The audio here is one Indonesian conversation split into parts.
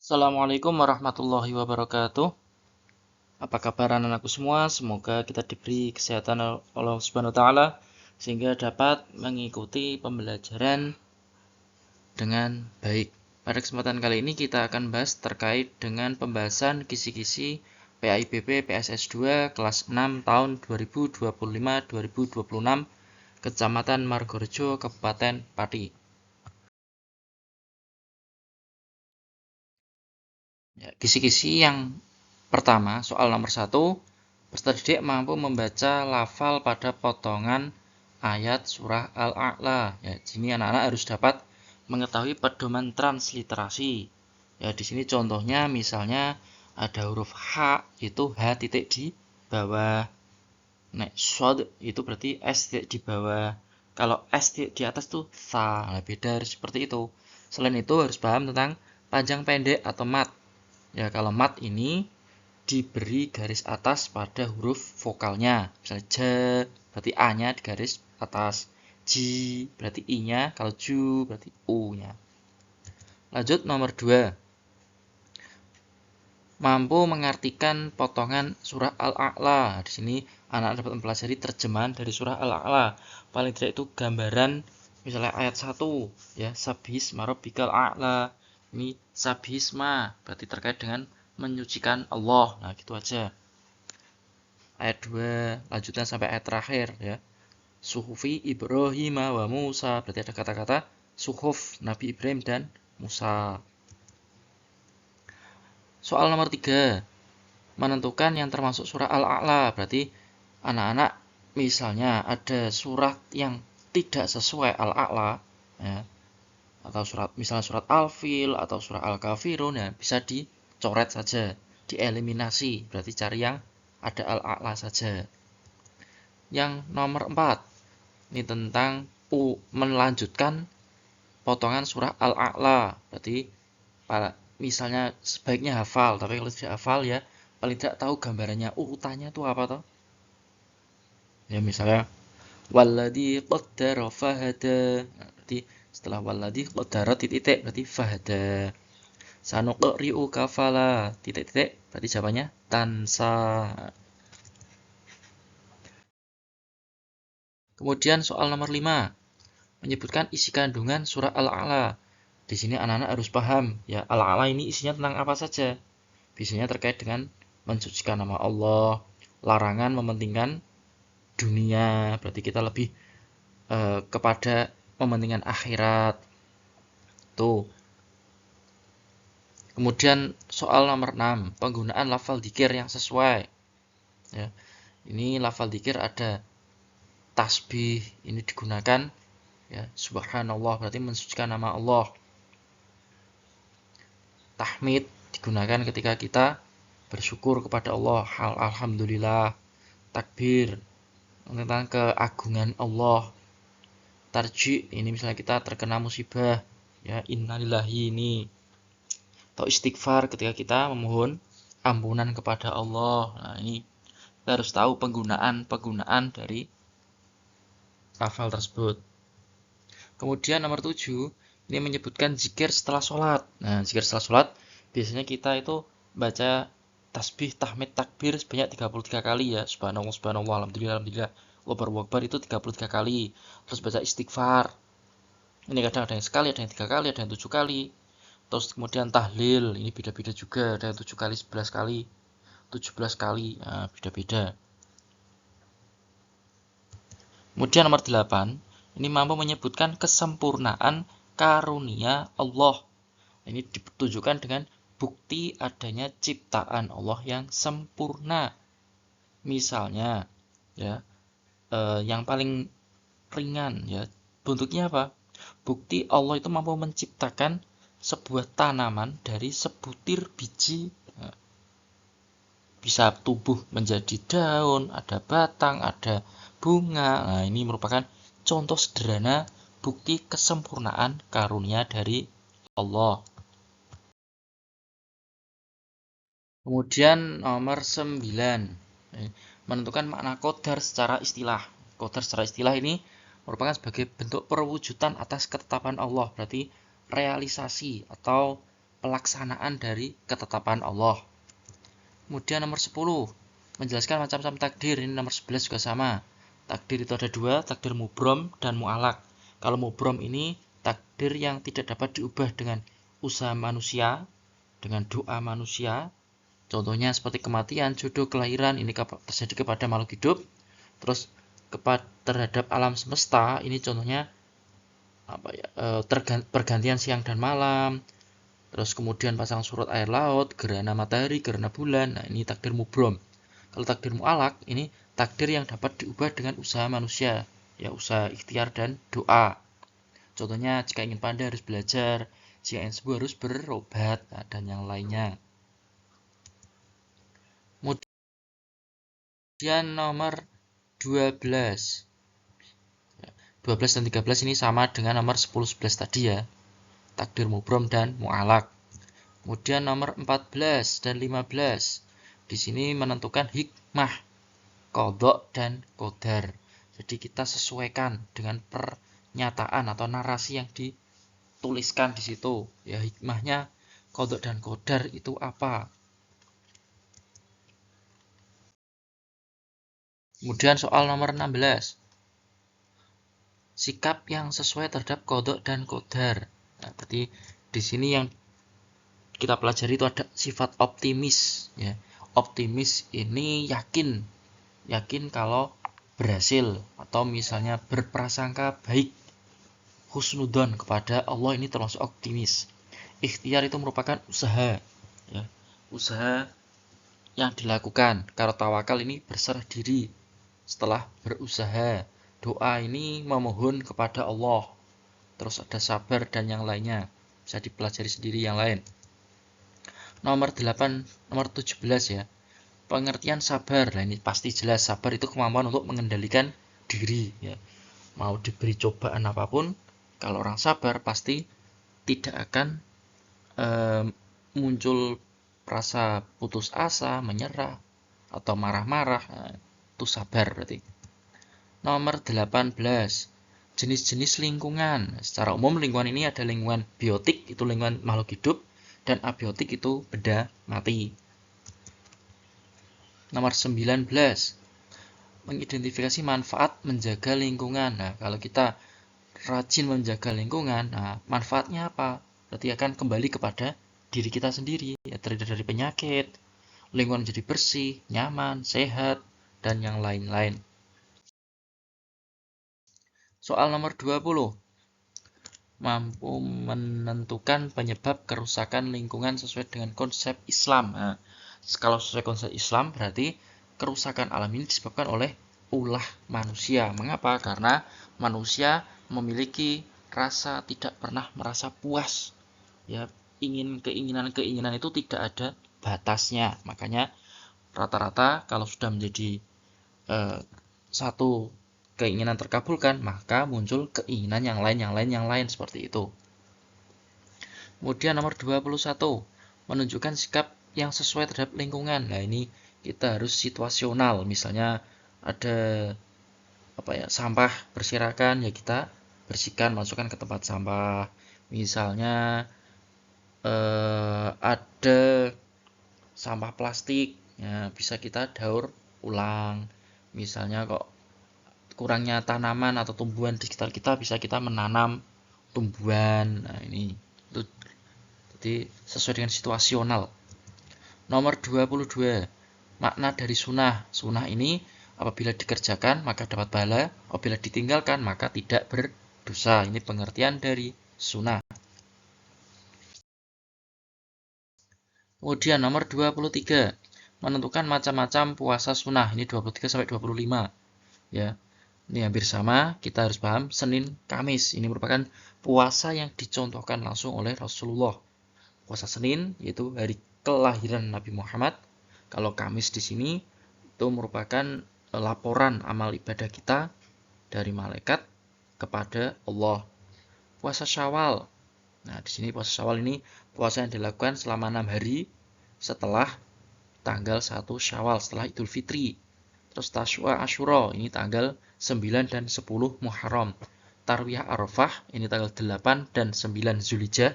Assalamualaikum warahmatullahi wabarakatuh. Apa kabar anak-anakku semua? Semoga kita diberi kesehatan Allah Subhanahu wa taala sehingga dapat mengikuti pembelajaran dengan baik. Pada kesempatan kali ini kita akan bahas terkait dengan pembahasan kisi-kisi PAIBP PSS 2 kelas 6 tahun 2025-2026 Kecamatan Margorejo, Kabupaten Pati. Ya, kisi-kisi yang pertama, soal nomor 1, peserta didik mampu membaca lafal pada potongan ayat surah Al-A'la. Ya, di sini anak-anak harus dapat mengetahui pedoman transliterasi. Ya, di sini contohnya misalnya ada huruf H, itu H titik di bawah. Nek shod itu berarti S titik di bawah. Kalau S titik di atas tuh sa. Nah, beda harus seperti itu. Selain itu harus paham tentang panjang pendek atau mat. Ya, kalau mat ini diberi garis atas pada huruf vokalnya. Misalnya J berarti A-nya di garis atas. J berarti I-nya, kalau Ju berarti U-nya. Lanjut nomor 2. Mampu mengartikan potongan surah Al-A'la. Di sini anak dapat mempelajari terjemahan dari surah Al-A'la. Paling tidak itu gambaran misalnya ayat 1 ya, Sabbihisma rabbikal a'la. Ini sabbihisma berarti terkait dengan menyucikan Allah. Nah, gitu aja. Ayat 2 lanjutan sampai ayat terakhir ya. Suhufi Ibrahim wa Musa, berarti ada kata-kata suhuf Nabi Ibrahim dan Musa. Soal nomor 3, menentukan yang termasuk surah Al-A'la. Berarti anak-anak misalnya ada surat yang tidak sesuai Al-A'la ya, atau surat misalnya surat Al-Fil atau surat Al-Kafirun ya, bisa dicoret saja, dieliminasi. Berarti cari yang ada Al-A'la saja. Yang nomor 4, ini tentang melanjutkan potongan surah Al-A'la. Berarti misalnya sebaiknya hafal, tapi kalau tidak hafal ya paling tidak tahu gambarannya urutannya itu apa toh. Ya misalnya walladzi qaddara fahada. Nah, berarti setelah walladzi qaddara titik berarti fahada. Sanuqri'uka fala titik berarti jawabannya tansa. Kemudian soal nomor 5, menyebutkan isi kandungan surah Al-A'la. Di sini anak-anak harus paham ya, Al-A'la ini isinya tentang apa saja. Biasanya terkait dengan mensucikan nama Allah, larangan mementingkan dunia, berarti kita lebih kepada mementingkan akhirat. Tuh. Kemudian soal nomor 6, penggunaan lafal dzikir yang sesuai. Ya. Ini lafal dzikir ada tasbih, ini digunakan ya, subhanallah berarti mensucikan nama Allah. Tahmid digunakan ketika kita bersyukur kepada Allah, alhamdulillah. Takbir tentang keagungan Allah. Tarji ini misalnya kita terkena musibah ya, innalillahi ini. Atau istighfar ketika kita memohon ampunan kepada Allah. Nah, ini kita harus tahu penggunaan dari lafal tersebut. Kemudian nomor 7, ini menyebutkan zikir setelah sholat. Nah, zikir setelah sholat biasanya kita itu baca tasbih, tahmid, takbir sebanyak 33 kali ya. Subhanallah, subhanallah, alhamdulillah, alhamdulillah. Allahu Akbar itu 33 kali. Terus baca istighfar. Ini kadang ada yang sekali, ada yang 3 kali, ada yang 7 kali. Terus kemudian tahlil, ini beda-beda juga. Ada yang 7 kali, 11 kali, 17 kali. Nah, beda-beda. Kemudian nomor 8, ini mampu menyebutkan kesempurnaan karunia Allah. Ini ditunjukkan dengan bukti adanya ciptaan Allah yang sempurna. Misalnya ya, yang paling ringan ya, bentuknya apa? Bukti Allah itu mampu menciptakan sebuah tanaman dari sebutir biji. Bisa tumbuh menjadi daun, ada batang, ada bunga. Nah, ini merupakan contoh sederhana bukti kesempurnaan karunia dari Allah. Kemudian nomor 9, menentukan makna qadar secara istilah. Qadar secara istilah ini merupakan sebagai bentuk perwujudan atas ketetapan Allah, berarti realisasi atau pelaksanaan dari ketetapan Allah. Kemudian nomor 10, menjelaskan macam-macam takdir. Ini nomor 11 juga sama. Takdir itu ada dua, takdir mubrom dan mu'alak. Kalau mubrom ini takdir yang tidak dapat diubah dengan usaha manusia, dengan doa manusia. Contohnya seperti kematian, jodoh, kelahiran, ini terjadi kepada makhluk hidup. Terus terhadap alam semesta, ini contohnya pergantian siang dan malam. Terus kemudian pasang surut air laut, gerhana matahari, gerhana bulan. Nah, ini takdir mubrom. Kalau takdir mu'alak, ini takdir yang dapat diubah dengan usaha manusia, ya usaha ikhtiar dan doa. Contohnya jika ingin pandai harus belajar, jika ingin sembuh harus berobat, dan yang lainnya. Kemudian nomor 12. 12 dan 13 ini sama dengan nomor 10, 11 tadi ya. Takdir mubrom dan mu'alak. Kemudian nomor 14 dan 15. Di sini menentukan hikmah, qadha dan qadar. Jadi kita sesuaikan dengan pernyataan atau narasi yang dituliskan di situ. Ya, hikmahnya qadha dan qadar itu apa? Kemudian soal nomor 16. Sikap yang sesuai terhadap qadha dan qadar. Nah, berarti di sini yang kita pelajari itu ada sifat optimis, ya. Optimis ini yakin kalau berhasil, atau misalnya berprasangka baik, husnudzon kepada Allah, ini termasuk optimis. Ikhtiar itu merupakan usaha, ya. Usaha yang dilakukan. Kalau tawakal ini berserah diri setelah berusaha. Doa ini memohon kepada Allah. Terus ada sabar dan yang lainnya. Bisa dipelajari sendiri yang lain. Nomor 17 ya. Pengertian sabar. Nah, ini pasti jelas, sabar itu kemampuan untuk mengendalikan diri ya. Mau diberi cobaan apapun, kalau orang sabar pasti tidak akan muncul rasa putus asa, menyerah atau marah-marah. Nah, itu sabar berarti. Nomor 18. Jenis-jenis lingkungan. Secara umum lingkungan ini ada lingkungan biotik, itu lingkungan makhluk hidup, dan abiotik itu benda mati. Nomor 19. Mengidentifikasi manfaat menjaga lingkungan. Nah, kalau kita rajin menjaga lingkungan, nah manfaatnya apa? Berarti akan kembali kepada diri kita sendiri, ya, terhindar dari penyakit, lingkungan jadi bersih, nyaman, sehat, dan yang lain-lain. Soal nomor 20. Mampu menentukan penyebab kerusakan lingkungan sesuai dengan konsep Islam. Nah, kalau sesuai konsep Islam berarti kerusakan alam ini disebabkan oleh ulah manusia. Mengapa? Karena manusia memiliki rasa tidak pernah merasa puas. Ya, keinginan itu tidak ada batasnya. Makanya rata-rata kalau sudah menjadi satu keinginan terkabulkan, maka muncul keinginan yang lain seperti itu. Kemudian nomor 21, menunjukkan sikap yang sesuai terhadap lingkungan. Nah, ini kita harus situasional. Misalnya ada sampah berserakan, ya kita bersihkan, masukkan ke tempat sampah. Misalnya ada sampah plastik, ya bisa kita daur ulang. Misalnya kok kurangnya tanaman atau tumbuhan di sekitar kita, bisa kita menanam tumbuhan. Nah, ini itu jadi sesuai dengan situasional. Nomor 22, makna dari sunnah. Sunnah ini apabila dikerjakan maka dapat pahala, apabila ditinggalkan maka tidak berdosa. Ini pengertian dari sunnah. Kemudian nomor 23, menentukan macam-macam puasa sunnah. Ini 23 sampai 25. Ya. Ini hampir sama, kita harus paham Senin, Kamis. Ini merupakan puasa yang dicontohkan langsung oleh Rasulullah. Puasa Senin yaitu hari kelahiran Nabi Muhammad. Kalau Kamis di sini itu merupakan laporan amal ibadah kita dari malaikat kepada Allah. Puasa Syawal. Nah, di sini puasa Syawal ini puasa yang dilakukan selama 6 hari setelah tanggal 1 Syawal, setelah Idul Fitri. Terus Tasyua Asyura, ini tanggal 9 dan 10 Muharram. Tarwiyah Arafah, ini tanggal 8 dan 9 Zulhijjah.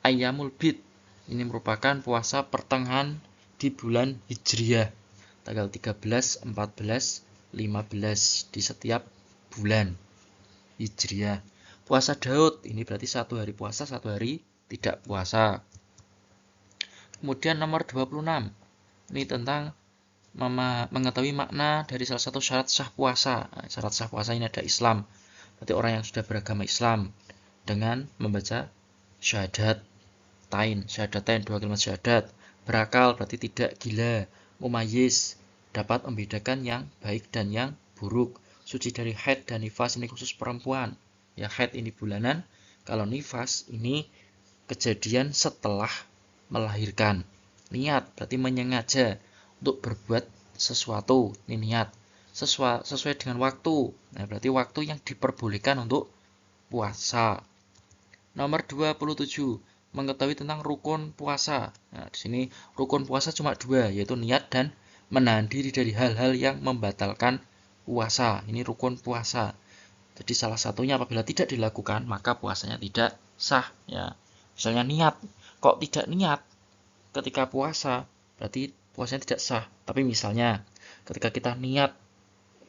Ayyamul Bid, Ini merupakan puasa pertengahan di bulan Hijriah, tanggal 13, 14, 15 di setiap bulan Hijriah. Puasa Daud, ini berarti 1 hari puasa, 1 hari tidak puasa. Kemudian nomor 26, ini tentang mengetahui makna dari salah satu syarat sah puasa. Nah, syarat sah puasa ini ada Islam. Berarti orang yang sudah beragama Islam dengan membaca syahadatain, 2 kalimat syahadat. Berakal berarti tidak gila. Mumayyiz dapat membedakan yang baik dan yang buruk. Suci dari haid dan nifas, ini khusus perempuan. Ya, haid ini bulanan, kalau nifas ini kejadian setelah melahirkan. Niat berarti menyengaja untuk berbuat sesuatu, ini niat. Sesuai dengan waktu. Nah, berarti waktu yang diperbolehkan untuk puasa. Nomor 27, mengetahui tentang rukun puasa. Nah, di sini rukun puasa cuma 2, yaitu niat dan menahan diri dari hal-hal yang membatalkan puasa. Ini rukun puasa. Jadi salah satunya apabila tidak dilakukan, maka puasanya tidak sah. Ya, misalnya niat. Kok tidak niat ketika puasa, berarti puasanya tidak sah. Tapi misalnya ketika kita niat,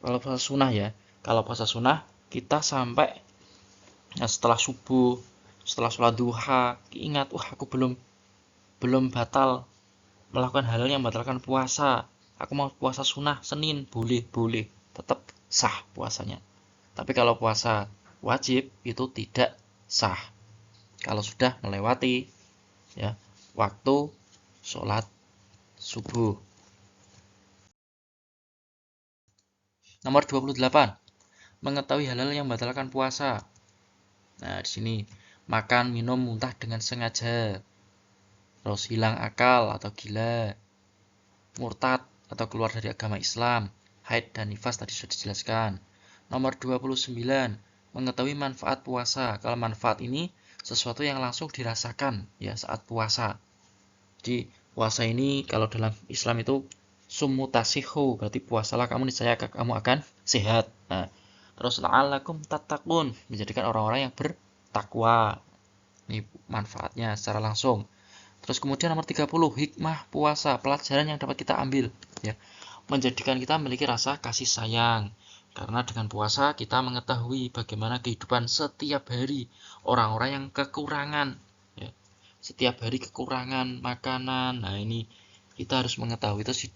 kalau puasa sunnah ya, kalau puasa sunnah kita sampai setelah subuh, setelah sholat duha, ingat, aku belum batal melakukan hal yang membatalkan puasa. Aku mau puasa sunnah Senin, boleh, tetap sah puasanya. Tapi kalau puasa wajib itu tidak sah. Kalau sudah melewati ya waktu sholat subuh. Nomor 28, mengetahui hal-hal yang membatalkan puasa. Nah, di sini makan, minum, muntah dengan sengaja, terus hilang akal atau gila, murtad atau keluar dari agama Islam, haid dan nifas tadi sudah dijelaskan. Nomor 29, mengetahui manfaat puasa. Kalau manfaat ini sesuatu yang langsung dirasakan ya saat puasa. Jadi puasa ini kalau dalam Islam itu sumutasihu, berarti puasalah kamu, niscaya kamu akan sehat. Nah, terus la'allakum tattaqun, menjadikan orang-orang yang bertakwa. Ini manfaatnya secara langsung. Terus kemudian nomor 30, hikmah puasa, pelajaran yang dapat kita ambil ya. Menjadikan kita memiliki rasa kasih sayang. Karena dengan puasa kita mengetahui bagaimana kehidupan setiap hari orang-orang yang kekurangan ya. Setiap hari kekurangan makanan. Nah, ini kita harus mengetahui itu.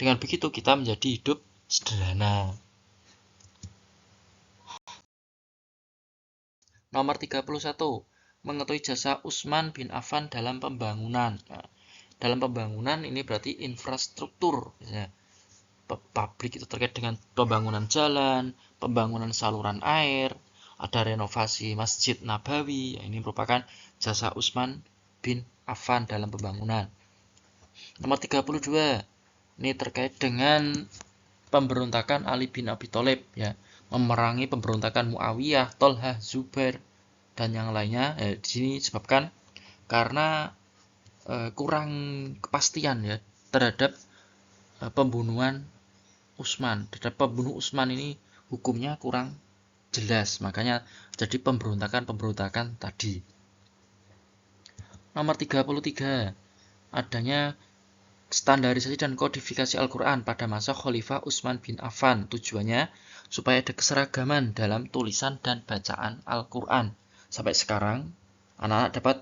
Dengan begitu kita menjadi hidup sederhana. Nomor 31, mengetahui jasa Utsman bin Affan dalam pembangunan. Nah, dalam pembangunan ini berarti infrastruktur. Misalnya, pabrik itu terkait dengan pembangunan jalan, pembangunan saluran air, ada renovasi Masjid Nabawi. Ini merupakan jasa Utsman bin Affan dalam pembangunan. Nomor 32, ini terkait dengan pemberontakan Ali bin Abi Thalib ya, memerangi pemberontakan Muawiyah, Tolhah, Zubair dan yang lainnya. Di sini disebabkan karena kurang kepastian ya terhadap pembunuhan Utsman. Terhadap pembunuh Utsman ini hukumnya kurang jelas, makanya jadi pemberontakan tadi. Nomor 33, adanya standarisasi dan kodifikasi Al-Quran pada masa Khalifah Utsman bin Affan. Tujuannya supaya ada keseragaman dalam tulisan dan bacaan Al-Quran. Sampai sekarang anak-anak dapat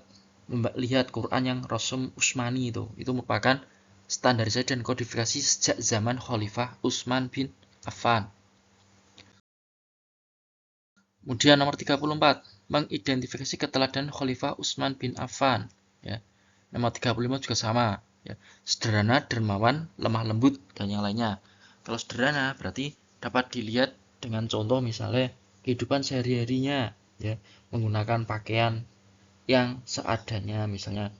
melihat Quran yang Rasul Utsmani itu merupakan standarisasi dan kodifikasi sejak zaman Khalifah Utsman bin Affan. Kemudian nomor 34, mengidentifikasi keteladanan Khalifah Utsman bin Affan ya. Nomor 35 juga sama ya. Sederhana, dermawan, lemah lembut dan yang lainnya. Kalau sederhana berarti dapat dilihat dengan contoh misalnya kehidupan sehari-harinya ya, menggunakan pakaian yang seadanya, misalnya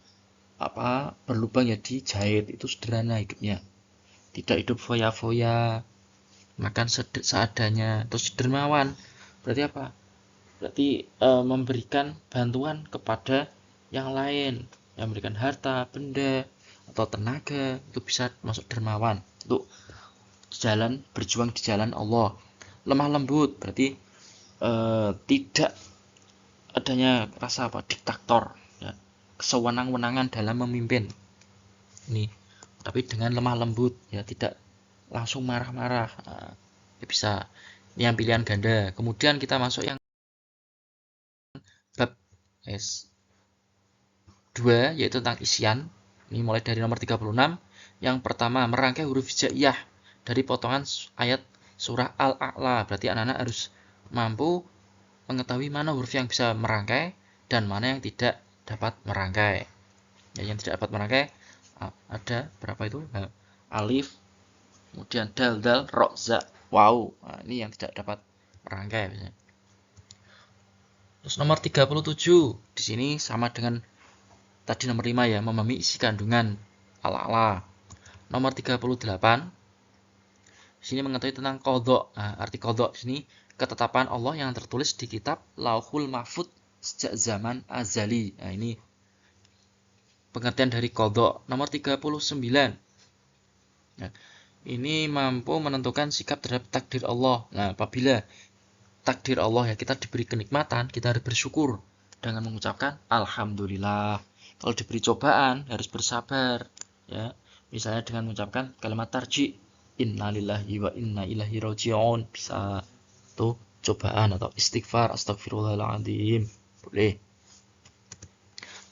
berlubang ya dijahit, itu sederhana hidupnya. Tidak hidup foya-foya, makan seadanya. Terus dermawan berarti apa? Berarti memberikan bantuan kepada yang lain, yang memberikan harta, benda atau tenaga, itu bisa masuk dermawan, untuk berjuang di jalan Allah. Lemah lembut berarti tidak adanya rasa diktator ya, sewenang-wenangan dalam memimpin. Ini, tapi dengan lemah lembut, ya tidak langsung marah-marah. Nah, bisa. Ini yang pilihan ganda. Kemudian kita masuk yang bab S2, yaitu tentang isian. Ini mulai dari nomor 36. Yang pertama, merangkai huruf hijaiyah dari potongan ayat surah Al-A'la. Berarti anak-anak harus mampu mengetahui mana huruf yang bisa merangkai dan mana yang tidak dapat merangkai. Ya, yang tidak dapat merangkai ada berapa itu? Alif, kemudian dal, ro, za, waw. Nah, ini yang tidak dapat merangkai. Terus nomor 37, di sini sama dengan tadi nomor 5 ya, memahami isi kandungan Al-A'la. Nomor 38, di sini mengetahui tentang qadha. Nah, arti qadha di sini ketetapan Allah yang tertulis di kitab Lauhul Mahfuz sejak zaman azali. Nah, ini pengertian dari qadha. Nomor 39. Nah, ini mampu menentukan sikap terhadap takdir Allah. Nah, apabila takdir Allah ya kita diberi kenikmatan, kita harus bersyukur dengan mengucapkan alhamdulillah. Kalau diberi cobaan harus bersabar ya. Misalnya dengan mengucapkan kalimat tarji, innalillahi wa inna ilaihi raji'un, bisa tuh cobaan, atau istighfar, astagfirullahaladzim, boleh.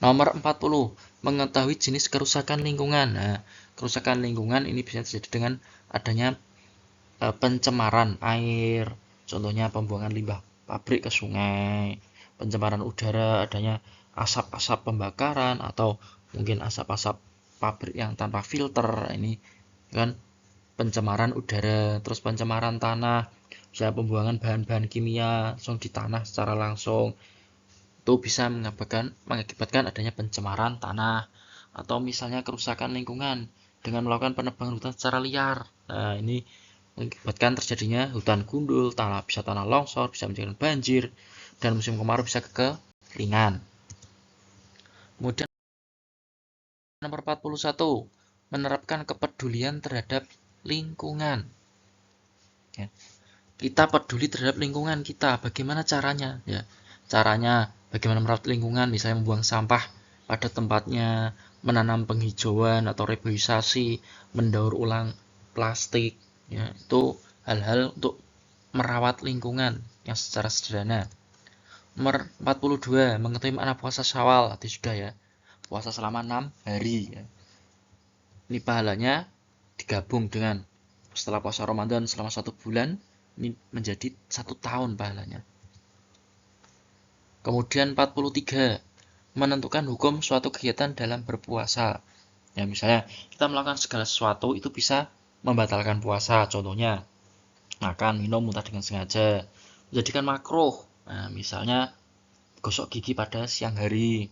Nomor 40, mengetahui jenis kerusakan lingkungan. Nah, kerusakan lingkungan ini bisa terjadi dengan adanya pencemaran air, contohnya pembuangan limbah pabrik ke sungai, pencemaran udara, adanya asap-asap pembakaran, atau mungkin asap-asap pabrik yang tanpa filter, ini kan pencemaran udara. Terus pencemaran tanah, bisa pembuangan bahan-bahan kimia langsung di tanah secara langsung, itu bisa mengakibatkan adanya pencemaran tanah. Atau misalnya kerusakan lingkungan dengan melakukan penebangan hutan secara liar. Nah, ini mengakibatkan terjadinya hutan gundul, bisa tanah longsor, bisa menyebabkan banjir, dan musim kemarau bisa kekeringan. Kemudian nomor 41, menerapkan kepedulian terhadap lingkungan. Ya. Kita peduli terhadap lingkungan kita, bagaimana caranya? Ya, caranya bagaimana merawat lingkungan, misalnya membuang sampah pada tempatnya, menanam penghijauan atau reboisasi, mendaur ulang plastik. Ya, itu hal-hal untuk merawat lingkungan yang secara sederhana. Nomor 42, mengetahui makna puasa Syawal. Itu sudah ya. Puasa selama 6 hari. Ya. Ini pahalanya digabung dengan setelah puasa Ramadan selama 1 bulan, ini menjadi 1 tahun pahalanya. Kemudian 43, menentukan hukum suatu kegiatan dalam berpuasa. Ya, misalnya kita melakukan segala sesuatu itu bisa membatalkan puasa. Contohnya makan, minum muntah dengan sengaja, menjadikan makruh. Nah, misalnya gosok gigi pada siang hari,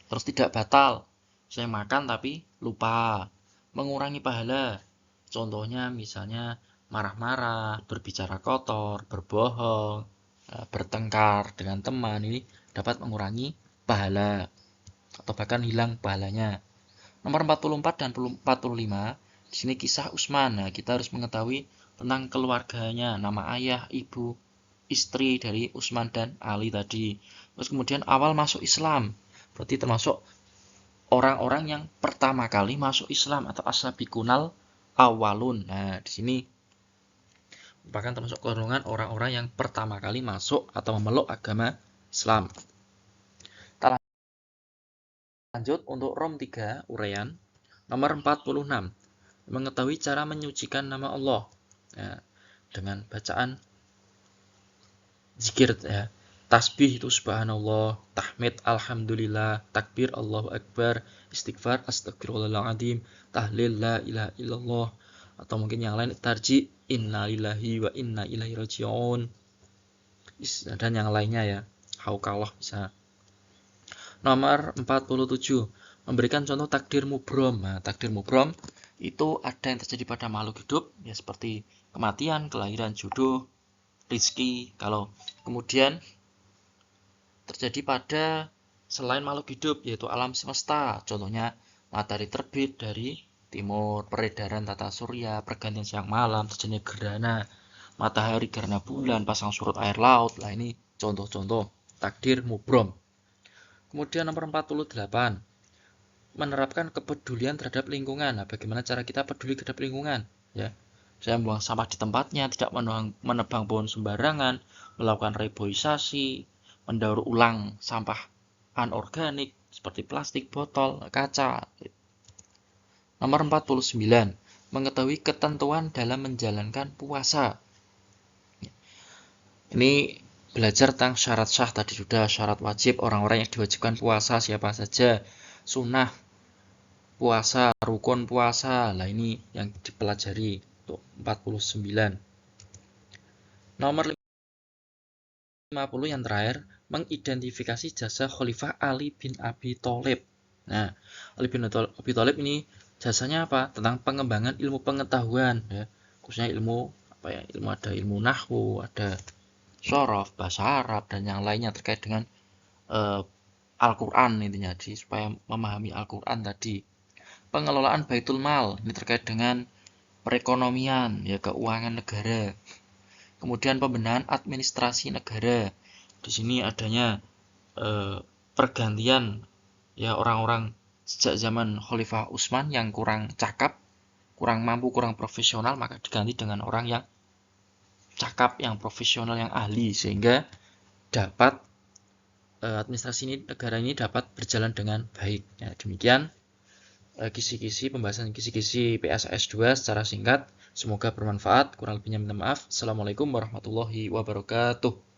terus tidak batal. Saya makan tapi lupa, mengurangi pahala. Contohnya misalnya marah-marah, berbicara kotor, berbohong, bertengkar dengan teman, ini dapat mengurangi pahala atau bahkan hilang pahalanya. Nomor 44 dan 45, di sini kisah Utsman. Nah, kita harus mengetahui tentang keluarganya, nama ayah, ibu, istri dari Utsman dan Ali tadi. Terus kemudian awal masuk Islam, berarti termasuk orang-orang yang pertama kali masuk Islam atau as-sabiqunal awalun. Nah, di sini bahkan termasuk golongan orang-orang yang pertama kali masuk atau memeluk agama Islam. Kita lanjut untuk Rom 3 uraian nomor 46, mengetahui cara menyucikan nama Allah ya, dengan bacaan zikir ya. Tasbih itu subhanallah, tahmid alhamdulillah, takbir Allahu akbar, istighfar astagfirullahaladzim, tahlil la ilaha illallah, atau mungkin yang lain tarji innalillahi wa inna ilaihi raji'un, dan yang lainnya ya, haukalah bisa. Nomor 47, memberikan contoh takdir mubrom. Nah, takdir mubrom itu ada yang terjadi pada makhluk hidup ya, seperti kematian, kelahiran, jodoh, rizki. Kalau kemudian terjadi pada selain makhluk hidup, yaitu alam semesta, contohnya matahari terbit dari timur, peredaran tata surya, pergantian siang malam, terjadinya gerhana matahari, gerhana bulan, pasang surut air laut. Lah, ini contoh-contoh takdir mubrom. Kemudian nomor 48, menerapkan kepedulian terhadap lingkungan. Nah, bagaimana cara kita peduli terhadap lingkungan? Ya, saya membuang sampah di tempatnya, tidak menebang pohon sembarangan, melakukan reboisasi, mendaur ulang sampah anorganik seperti plastik, botol, kaca. Nomor 49, mengetahui ketentuan dalam menjalankan puasa. Ini belajar tentang syarat sah tadi sudah, syarat wajib, orang-orang yang diwajibkan puasa siapa saja, sunnah puasa, rukun puasa. Lah ini yang dipelajari untuk 49. Nomor 50 yang terakhir, mengidentifikasi jasa Khalifah Ali bin Abi Thalib. Nah, Ali bin Abi Thalib ini jasanya apa? Tentang pengembangan ilmu pengetahuan ya. Khususnya ilmu apa ya? Ada ilmu nahwu, ada syaraf, bahasa Arab dan yang lainnya terkait dengan Al-Qur'an intinya, supaya memahami Al-Qur'an tadi. Pengelolaan Baitul Mal ini terkait dengan perekonomian ya, keuangan negara. Kemudian pembenahan administrasi negara. Di sini adanya pergantian ya orang-orang sejak zaman Khalifah Utsman yang kurang cakap, kurang mampu, kurang profesional, maka diganti dengan orang yang cakap, yang profesional, yang ahli, sehingga dapat administrasi ini, negara ini dapat berjalan dengan baik. Ya, demikian kisi-kisi pembahasan kisi-kisi PSS 2 secara singkat. Semoga bermanfaat. Kurang lebihnya minta maaf. Assalamualaikum warahmatullahi wabarakatuh.